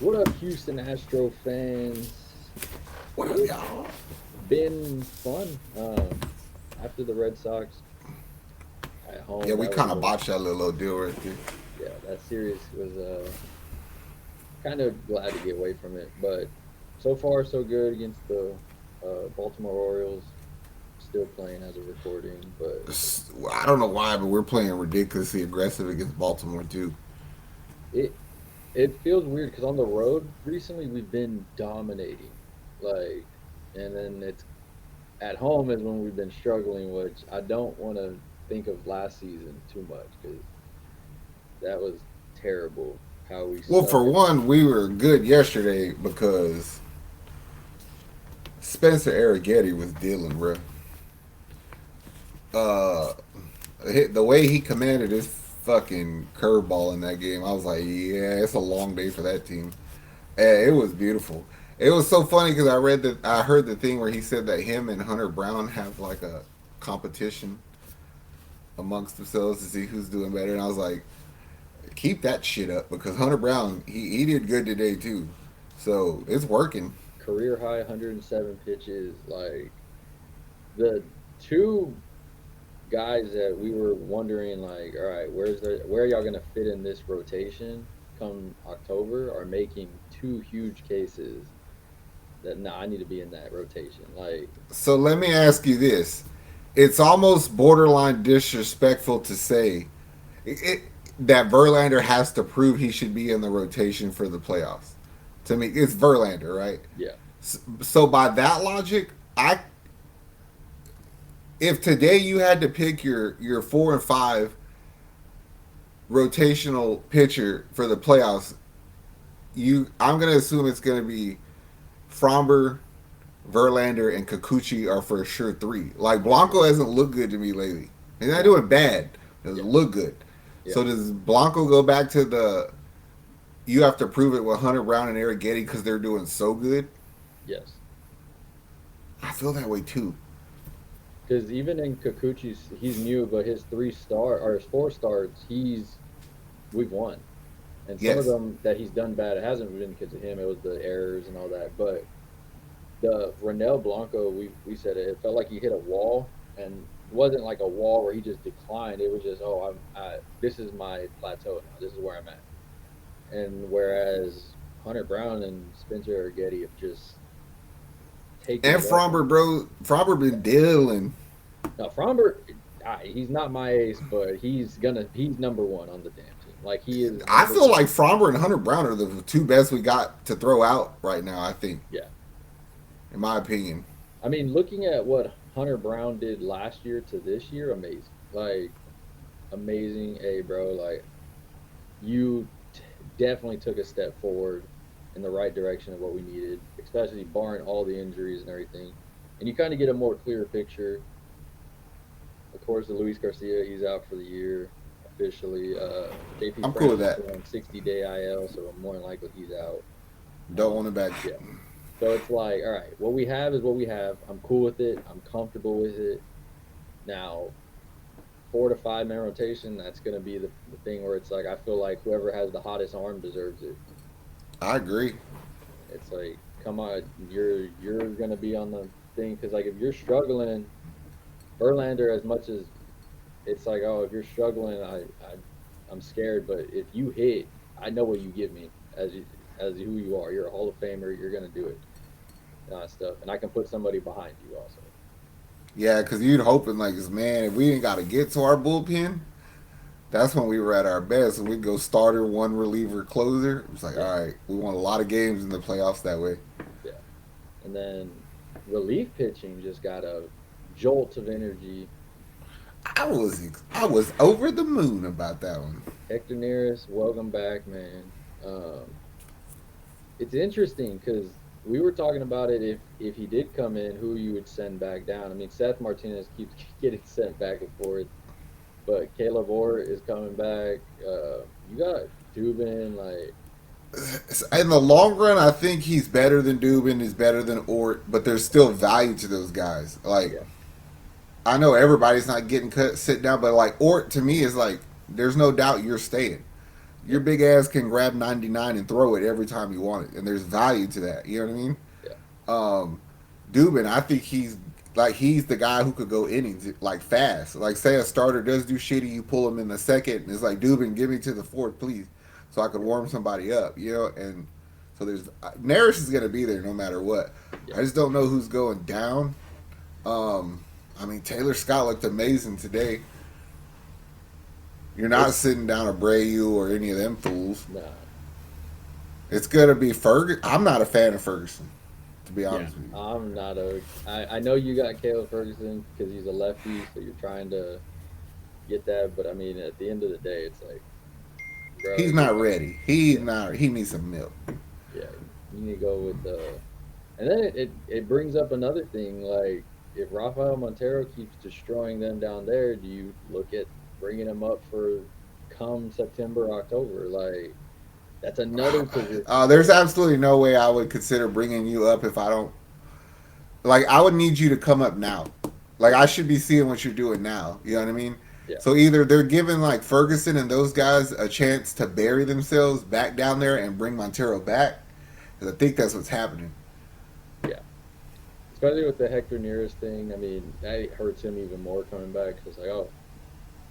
What up, Houston Astro fans? What up, It's y'all? been fun. After the Red Sox at Yeah, home, we that was kind of botched that little deal right there. yeah, that series was kind of glad to get away from it. But so far, so good against the Baltimore Orioles. Still playing as a recording, but I don't know why, but we're playing ridiculously aggressive against Baltimore too. it it feels weird because on the road recently we've been dominating, like, and then it's at home is when we've been struggling, which I don't want to think of last season too much because that was terrible how we Well, suck for at one, we were good yesterday because Spencer Arrighetti was dealing, bro. Uh, the way he commanded his fucking curveball in that game, I was like, yeah, it's a long day for that team. Yeah, it was beautiful. It was so funny because I heard the thing where he said that him and Hunter Brown have like a competition amongst themselves to see who's doing better, and I was like, keep that shit up because Hunter Brown he did good today too, so it's working. career high 107 pitches. Like the two guys that we were wondering, like, all right, where are y'all gonna fit in this rotation come October? Are making two huge cases that nah, I need to be in that rotation. Like, So let me ask you this: it's almost borderline disrespectful to say it, that Verlander has to prove he should be in the rotation for the playoffs. To me, it's Verlander, right? yeah, So by that logic, I if today you had to pick your 4 and 5 rotational pitcher for the playoffs, I'm gonna assume it's gonna be Fromber, Verlander, and Kikuchi are for sure three. Like Blanco hasn't looked good to me lately. He's not no, doing bad. He doesn't yeah, look good. yeah, So does Blanco go back to the? You have to prove it with Hunter Brown and Eric Getty because they're doing so good. yes. I feel that way too. Because even in Kikuchi's, he's new, but his 3 star or his 4 starts, we've won. And some of Yes. them that he's done bad, it hasn't been because of him. It was the errors and all that. But the Renel Blanco, we said it felt like he hit a wall, and it wasn't like a wall where he just declined. It was just, oh, this is my plateau now. This is where I'm at. And whereas Hunter Brown and Spencer Getty have just taken And it up. Fromber, bro, Fromber been dealing. Now Fromber, he's not my ace, but he's number one on the damn team. Like he is I number feel one. like Fromber and Hunter Brown are the two best we got to throw out right now. I think, Yeah, in my opinion. I mean, looking at what Hunter Brown did last year to this year, amazing. Like amazing, bro. Like you definitely took a step forward in the right direction of what we needed, especially barring all the injuries and everything. And you kind of get a more clear picture. Of course, the Luis Garcia, he's out for the year officially. JP I'm cool with France is that. still on 60-day IL, so more than likely he's out. Don't want it back. Yeah. So it's like, all right, what we have is what we have. I'm cool with it. I'm comfortable with it. Now, 4 to 5 man rotation, that's going to be the thing where it's like, I feel like whoever has the hottest arm deserves it. I agree. It's like, come on, you're going to be on the thing because like if you're struggling, Verlander, as much as it's like, oh, if you're struggling, I'm scared. But if you hit, I know what you give me as who you are. You're a Hall of Famer. You're gonna do it, stuff. And I can put somebody behind you also. Yeah, because you'd hoping like, man, if we didn't got to get to our bullpen, that's when we were at our best. And we'd go starter, one reliever, closer. It's like, Yeah, all right, we won a lot of games in the playoffs that way. yeah. And then relief pitching just got a jolt of energy. I was over the moon about that one. Hector Neris, welcome back, man. Um, it's interesting because we were talking about it. If he did come in, who you would send back down? I mean, Seth Martinez keeps getting sent back and forth, but Caleb Orr is coming back. You got Dubin, like In the long run, I think he's better than Dubin. He's better than Ort, but there's still value to those guys. Like yeah, I know everybody's not getting cut sit down, but like Ort to me is like there's no doubt you're staying. Your Yep. big ass can grab 99 and throw it every time you want it, and there's value to that. You know what I mean? Yeah. Um, Dubin, I think he's the guy who could go innings like fast. Like say a starter does do shitty, you pull him in the second, and it's like Dubin, give me to the fourth, please, so I could warm somebody up. You know, and so there's Neris is gonna be there no matter what. Yeah. I just don't know who's going down. Um, I mean Taylor Scott looked amazing today. You're not It's sitting down a Brayu or any of them fools. nah. It's gonna be Ferguson. I'm not a fan of Ferguson, to be Yeah. honest with you. I'm not a. I know you got Caleb Ferguson because he's a lefty, so you're trying to get that. But I mean, at the end of the day, it's like, bro, He's you're not ready. He's yeah, not. He needs some milk. yeah. You need to go with the. And then it brings up another thing. Like, if Rafael Montero keeps destroying them down there, do you look at bringing him up for come September, October? Like, that's another position. There's absolutely no way I would consider bringing you up if I don't like. I would need you to come up now. Like I should be seeing what you're doing now. You know what I mean? Yeah, So either they're giving like Ferguson and those guys a chance to bury themselves back down there and bring Montero back. Because I think that's what's happening. yeah. Especially with the Hector Neris thing. I mean, that hurts him even more coming back. 'Cause it's like, oh,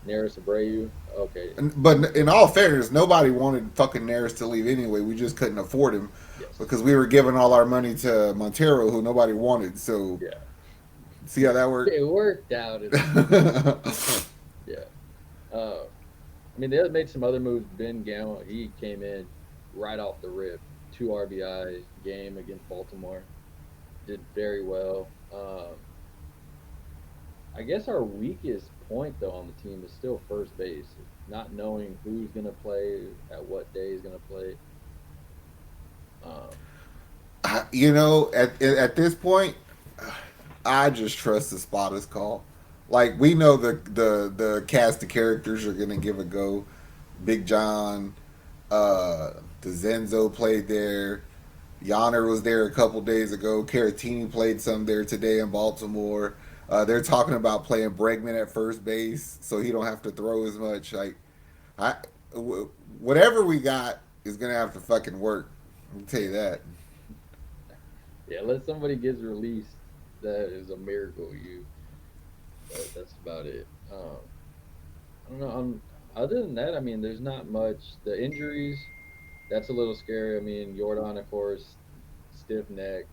Neris Abreu. Okay. But in all fairness, nobody wanted fucking Neris to leave anyway. We just couldn't afford him Yes. because we were giving all our money to Montero, who nobody wanted. So Yeah. see how that worked? It worked out. Yeah. I mean, they made some other moves. Ben Gamel, he came in right off the rip. 2 RBI game against Baltimore. Did very well. I guess our weakest point, though, on the team is still first base. Not knowing who's going to play, at what day is going to play. Um, You know, at this point, I just trust the spotters call. Like we know the cast of characters are gonna give a go. Big John, uh, DeZenzo played there. Yonner was there a couple days ago. Caratini played some there today in Baltimore. They're talking about playing Bregman at first base, so he don't have to throw as much. Like, I, whatever we got is gonna have to fucking work. I'll tell you that. yeah, unless somebody gets released, that is a miracle. That's about it. I don't know. Other than that, I mean, there's not much. The injuries, that's a little scary. I mean, Jordan, of course, stiff neck.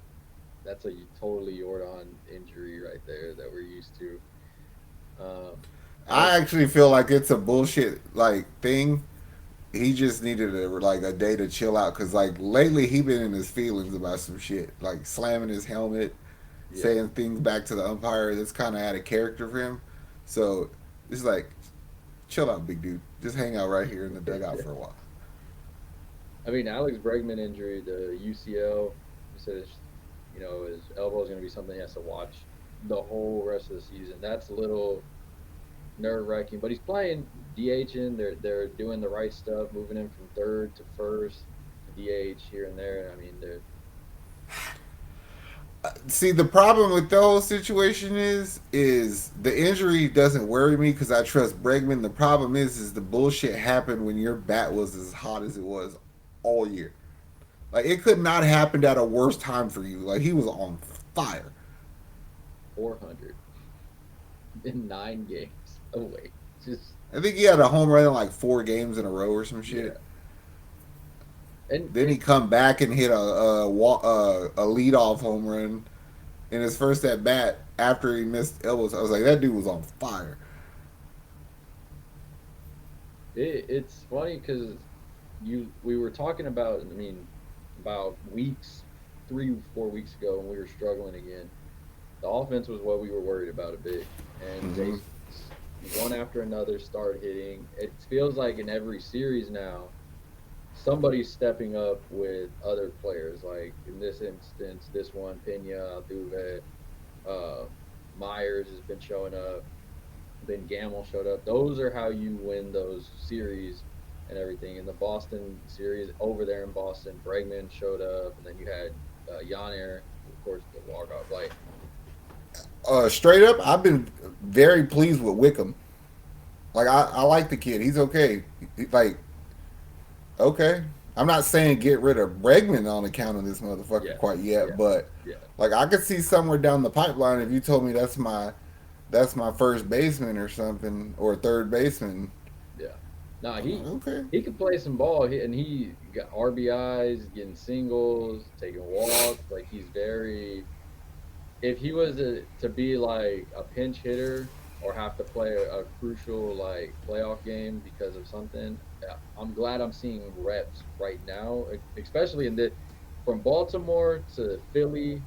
That's a totally Jordan injury right there that we're used to. I Alex, actually feel like it's a bullshit like thing. He just needed a day to chill out because like lately he been in his feelings about some shit, like slamming his helmet, yeah, saying things back to the umpire that's kind of out of character for him. So it's like, chill out, big dude. Just hang out right here in the dugout for a while. I mean, Alex Bregman injury, the UCL, he said, his elbow is going to be something he has to watch the whole rest of the season. That's a little nerve wracking, but he's playing DHing. They're doing the right stuff, moving him from third to first, DH here and there. I mean, they're See, the problem with the whole situation is the injury doesn't worry me because I trust Bregman. The problem is the bullshit happened when your bat was as hot as it was all year. Like it could not happen at a worse time for you. Like he was on fire. 400 in 9 games away. Just I think he had a home run in like 4 games in a row or some yeah, shit. and Then he come back and hit a leadoff home run in his first at bat after he missed elbows. I was like, that dude was on fire. it's funny because we were talking about. I mean, about weeks, 3 4 weeks ago when we were struggling again. The offense was what we were worried about a bit, and they Hmm. one after another start hitting. It feels like in every series now, somebody's stepping up with other players. Like in this instance, this one, Pena, Altuve, uh, Myers has been showing up. Then Gamble showed up. Those are how you win those series and everything. In the Boston series, over there in Boston, Bregman showed up, and then you had Yonner, of course, the walk off. Like, Straight up, I've been very pleased with Wickham. Like I like the kid. He's okay. Like Okay. I'm not saying get rid of Bregman on account of this motherfucker Yeah, quite yet, yeah, but yeah, like I could see somewhere down the pipeline if you told me that's my first baseman or something or third baseman. yeah. Nah, I'm like, okay. he could play some ball, and he got RBIs, getting singles, taking walks. Like he's very. If he was to be like a pinch hitter or have to play a crucial like playoff game because of something, I'm glad I'm seeing reps right now, especially in the from Baltimore to Philly,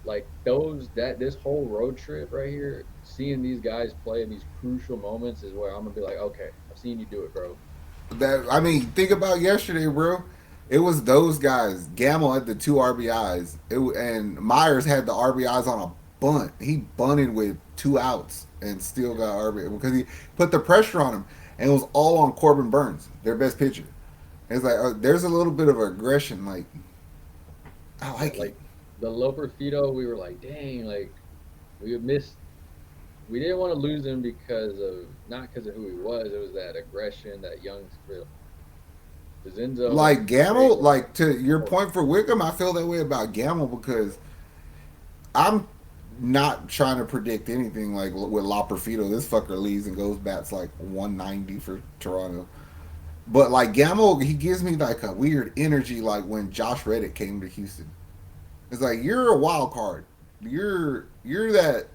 like those that this whole road trip right here, seeing these guys play in these crucial moments is where I'm gonna be like, okay, I've seen you do it, bro. That I mean, think about yesterday, bro. It was those guys. Gamble had the two RBIs, and Myers had the RBIs on a bunt. He bunted with 2 outs and still Yeah, got RBI because he put the pressure on him, and it was all on Corbin Burns, their best pitcher. It's like there's a little bit of aggression. Like I yeah, like it. like the Loper Fido, we were like, dang, like we missed. We didn't want to lose him because of not because of who he was. It was that aggression, that young spirit. Zenzo has Like been great Gamble, with like to your him. point for Wickham, I feel that way about Gamble because I'm not trying to predict anything like with Loperfido. This fucker leaves and goes bats like 190 for Toronto. But like Gamble, he gives me like a weird energy like when Josh Reddick came to Houston. It's like you're a wild card. You're that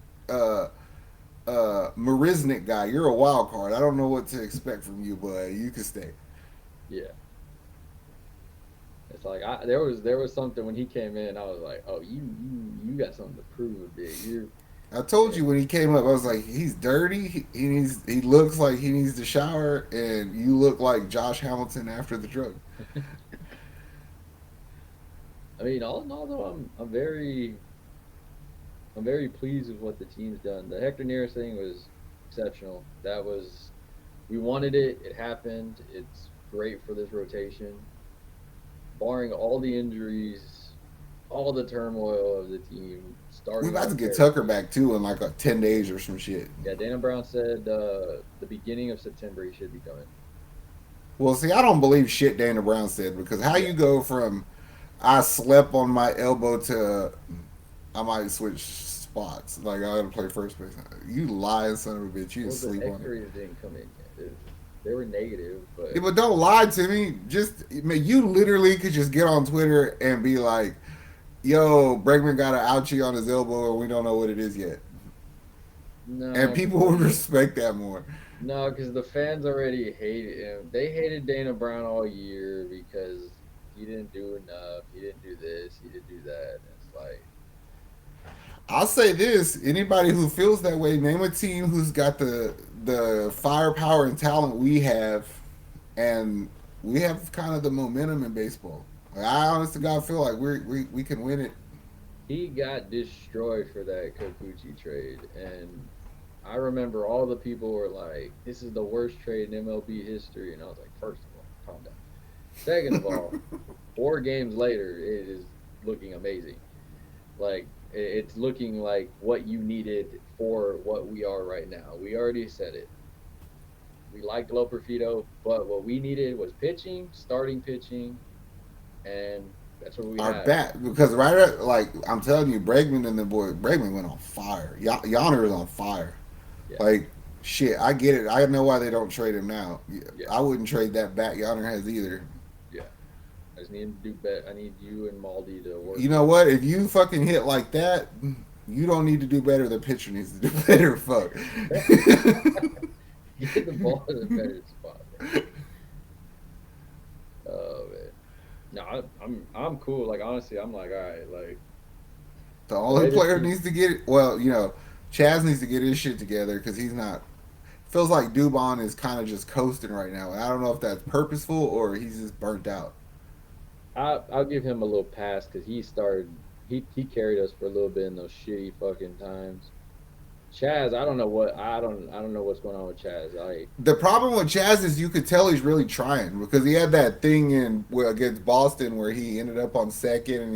Marisnik guy. You're a wild card. I don't know what to expect from you, but you can stay. Yeah, it's like there was something when he came in. I was like, oh, you got something to prove, big. You I told yeah, you when he came up, I was like, he's dirty. He looks like he needs to shower, and you look like Josh Hamilton after the drug. I mean, all in all, though, I'm very pleased with what the team's done. The Hector Neris thing was exceptional. That was we wanted it. It happened. It's great for this rotation. Barring all the injuries, all the turmoil of the team, We starting about off to get Tucker terribly. back too in like 10 days or some shit. Yeah, Dana Brown said the beginning of September he should be coming. Well, see, I don't believe shit Dana Brown said because how Yeah, you go from I slept on my elbow to I might switch spots. Like I gotta play first base. You lying son of a bitch. You didn't well, the sleep on it. X-rays didn't come in yet. They were negative, Yeah, but but don't lie to me. Just man, you literally could just get on Twitter and be like, "Yo, Bregman got an ouchie on his elbow, and we don't know what it is yet." And no, people would respect that more. no, because the fans already hated him. They hated Dana Brown all year because he didn't do enough. He didn't do this. He didn't do that. And it's like, I'll say this: anybody who feels that way, name a team who's got the firepower and talent we have, and we have kind of the momentum in baseball. Like, I honestly God feel like we can win it. he got destroyed for that Kokuchi trade, and I remember all the people were like, "This is the worst trade in MLB history," and I was like, first of all, calm down. Second of all, 4 games later, it is looking amazing. Like it's looking like what you needed for what we are right now. We already said it. We liked Loperfido, but what we needed was pitching, starting pitching, and that's what we Our have. bat because like I'm telling you, Bregman and the boy Bregman went on fire. Yonder is on fire. Yeah, Like shit, I get it. I know why they don't trade him now. yeah, I wouldn't trade that bat Yonder has either. yeah. I just need to do better. I need you and Maldi to work You know better. what? If you fucking hit like that, you don't need to do better. The pitcher needs to do better. Fuck. Get the ball in a better spot, bro. Oh man. No, I'm cool. Like honestly, I'm like, all right, like The the way only this player team. needs to get it. Well, Chaz needs to get his shit together because he's not. Feels like Dubon is kind of just coasting right now. And I don't know if that's purposeful or he's just burnt out. I'll give him a little pass because he started. He carried us for a little bit in those shitty fucking times. Chaz, I don't know what's going on with Chaz. The problem with Chaz is you could tell he's really trying because he had that thing in against Boston where he ended up on second and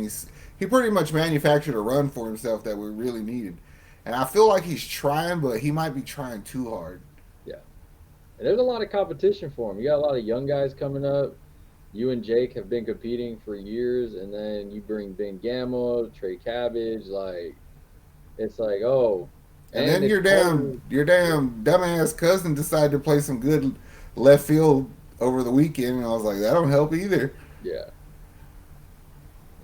he pretty much manufactured a run for himself that we really needed. And I feel like he's trying, but he might be trying too hard. Yeah, and there's a lot of competition for him. You got a lot of young guys coming up. you and Jake have been competing for years, and then you bring Ben Gamel, Trey Cabbage, like it's like oh, And and then it's harder. your Yeah, damn dumbass cousin decided to play some good left field over the weekend, and I was like, that don't help either. yeah,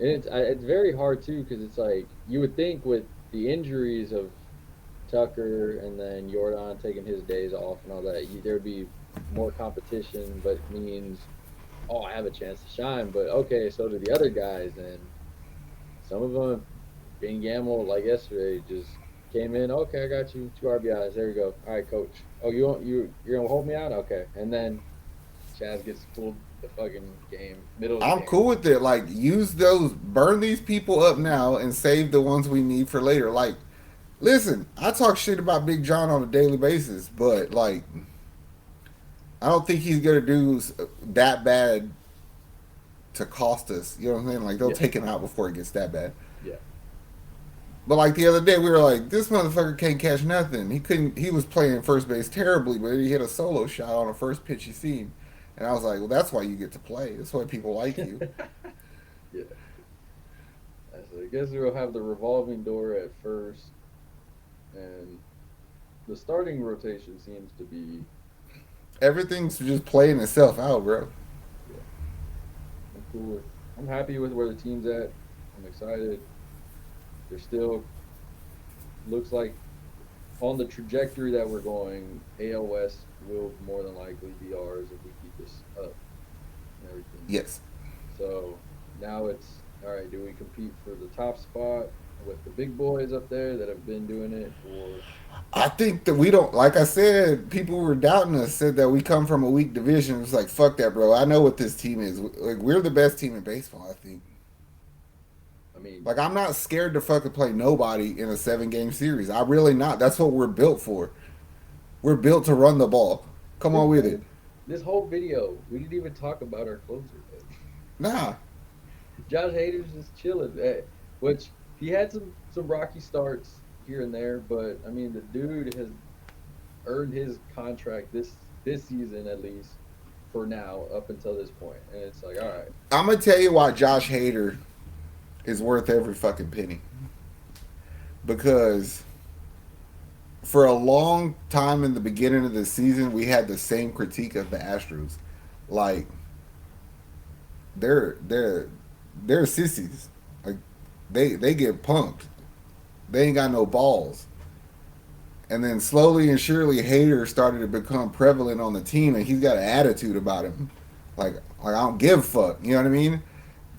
and it's very hard too because it's like you would think with the injuries of Tucker and then Jordan taking his days off and all that, there'd be more competition, but it means oh, I have a chance to shine. But okay, so do the other guys, and some of them, Ben Gamel, like yesterday, just came in. Okay, I got you 2 RBIs. There you go. All right, coach. Oh, you're gonna hold me out? Okay, and then Chaz gets pulled the fucking game, middle of the I'm game. cool with it. Like, use those, burn these people up now, and save the ones we need for later. Like, listen, I talk shit about Big John on a daily basis, but like, I don't think he's gonna do that bad to cost us. You know what I'm saying? Like, they'll Yeah, take him out before it gets that bad. yeah, But like the other day, we were like, this motherfucker can't catch nothing. He couldn't. He was playing first base terribly, but he hit a solo shot on the first pitch he seen, and I was like, well, that's why you get to play. That's why people like you. yeah. I guess we'll have the revolving door at first, and the starting rotation seems to be Everything's just playing itself out, bro. yeah. I'm cool with. I'm happy with where the team's at. I'm excited. They're still looks like on the trajectory that we're going. AL West will more than likely be ours if we keep this up and everything. Yes. So now it's all right. Do we compete for the top spot with the big boys up there that have been doing it, or I think that we don't, like I said, people were doubting us, said that we come from a weak division. It's like, fuck that, bro. I know what this team is. Like, we're the best team in baseball, I think. I mean, Like, I'm not scared to fucking play nobody in a 7 game series. I'm really not. That's what we're built for. We're built to run the ball. Come this on with it. whole this whole video we didn't even talk about our closer. Nah. Josh Hader's just chilling, which he had some rocky starts here and there, but I mean the dude has earned his contract this season at least for now up until this point, and it's like all right, I'm going to tell you why Josh Hader is worth every fucking penny. Because for a long time in the beginning of the season, we had the same critique of the Astros. Like, they're they're they're sissies. Like, they get punked. They ain't got no balls. And then slowly and surely, Hader started to become prevalent on the team, and he's got an attitude about him. Like I don't give a fuck. You know what I mean?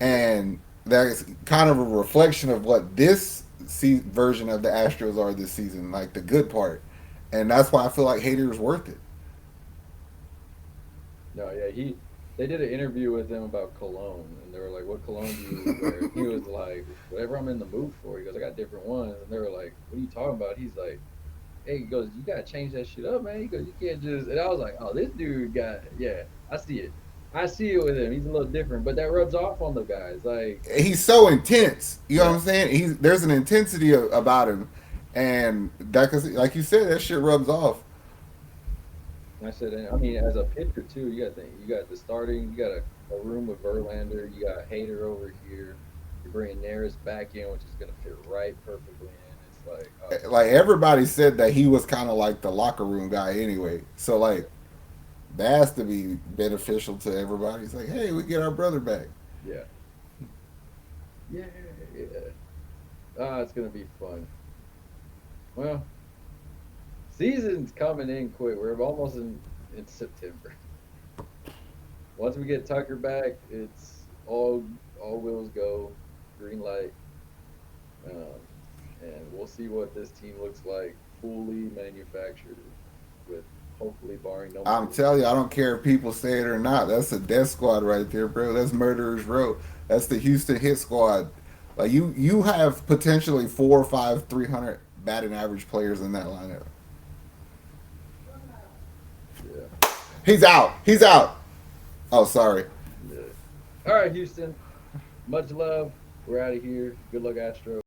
yeah, And that's kind of a reflection of what this version of the Astros are this season, like the good part. And that's why I feel like Hader is worth it. no, yeah, they did an interview with him about cologne, and they were like, "What cologne do you wear?" And he was like, "Whatever I'm in the mood for." He goes, "I got different ones," and they were like, "What are you talking about?" He's like, "Hey," he goes, "You gotta change that shit up, man." He goes, "You can't just." And I was like, "Oh, this dude got yeah, I see it." I see it with him. He's a little different, but that rubs off on the guys. Like, He's so intense. You know what yeah, I'm saying? There's an intensity about him, and that, cause like you said, that shit rubs off. I said, and I mean, as a pitcher too, you got to think. You got the starting. You got a room with Verlander. You got Hader over here. You're bringing Neris back in, which is going to fit right perfectly in. It's like, Like, everybody said that he was kind of like the locker room guy anyway. So yeah, like, that has to be beneficial to everybody. It's like, hey, we get our brother back. yeah, yeah, yeah. Ah, it's going to be fun. Well, season's coming in quick. We're almost in September. Once we get Tucker back, it's all wheels go, green light. Um, and we'll see what this team looks like fully manufactured with hopefully barring no more I'm telling you, I injuries. don't care if people say it or not. That's a death squad right there, bro. That's Murderers Row. That's the Houston Hit Squad. Like, you have potentially 4 or 5 300 batting average players in that lineup. Yeah. He's out. He's out. Oh, sorry. Yeah. All right, Houston. Much love. We're out of here. Good luck, Astro.